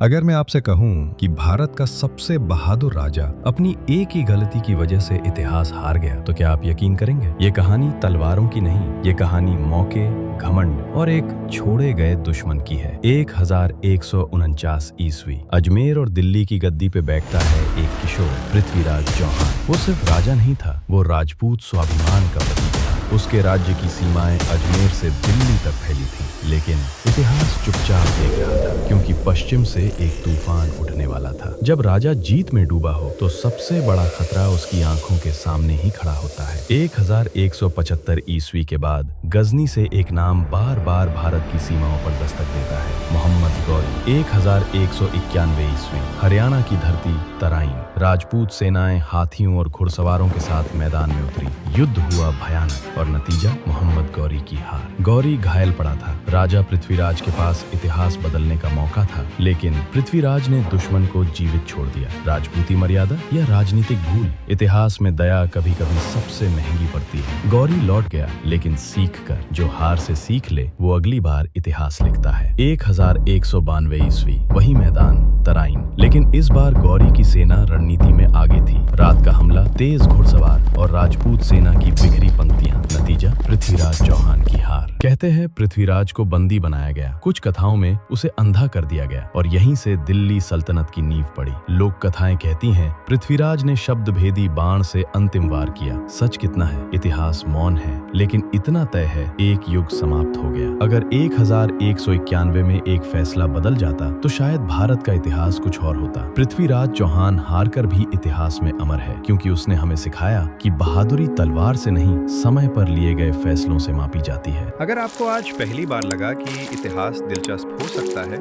अगर मैं आपसे कहूं कि भारत का सबसे बहादुर राजा अपनी एक ही गलती की वजह से इतिहास हार गया, तो क्या आप यकीन करेंगे? ये कहानी तलवारों की नहीं, ये कहानी मौके, घमंड और एक छोड़े गए दुश्मन की है। 1149 ईस्वी अजमेर और दिल्ली की गद्दी पे बैठता है एक किशोर, पृथ्वीराज चौहान। वो सिर्फ राजा नहीं था, वो राजपूत स्वाभिमान का प्रतीक था। उसके राज्य की सीमाएं अजमेर से दिल्ली तक फैली थी, लेकिन इतिहास चुपचाप देख रहा था, क्योंकि पश्चिम से एक तूफान उठने वाला था। जब राजा जीत में डूबा हो तो सबसे बड़ा खतरा उसकी आंखों के सामने ही खड़ा होता है। 1175 ईस्वी के बाद गजनी से एक नाम बार बार भारत की सीमाओं पर दस्तक देता है, मोहम्मद गौरी। 1191 ईस्वी हरियाणा की धरती तराइन, राजपूत सेनाएं हाथियों और घुड़सवारों के साथ मैदान में उतरी। युद्ध हुआ भयानक और नतीजा मोहम्मद गौरी की हार। गौरी घायल पड़ा था। राजा पृथ्वीराज के पास इतिहास बदलने का मौका था, लेकिन पृथ्वीराज ने दुश्मन को जीवित छोड़ दिया। राजपूती मर्यादा या राजनीतिक भूल? इतिहास में दया कभी कभी सबसे महंगी पड़ती है। गौरी लौट गया, लेकिन सीख कर। जो हार से सीख ले वो अगली बार इतिहास लिखता है। 1192 ईस्वी वही मैदान तराइन, लेकिन इस बार गौरी की सेना रणनीति में आगे थी। रात का हमला, तेज घुड़सवार और राजपूत सेना की बिखरी पंक्तियां। नतीजा पृथ्वीराज चौहान की हार। कहते हैं पृथ्वीराज को बंदी बनाया गया, कुछ कथाओं में उसे अंधा कर दिया गया और यहीं से दिल्ली सल्तनत की नींव पड़ी। लोक कथाएं कहती हैं पृथ्वीराज ने शब्द भेदी बाण से अंतिम वार किया। सच कितना है? इतिहास मौन है, लेकिन इतना तय है, एक युग समाप्त हो गया। अगर 1191 में एक फैसला बदल जाता तो शायद भारत का इतिहास कुछ और होता। पृथ्वीराज चौहान हार कर भी इतिहास में अमर है, क्योंकि उसने हमें सिखाया कि बहादुरी तलवार से नहीं, समय पर लिए गए फैसलों से मापी जाती है। अगर आपको आज पहली बार लगा कि इतिहास दिलचस्प हो सकता है,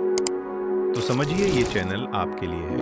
तो समझिए ये चैनल आपके लिए है।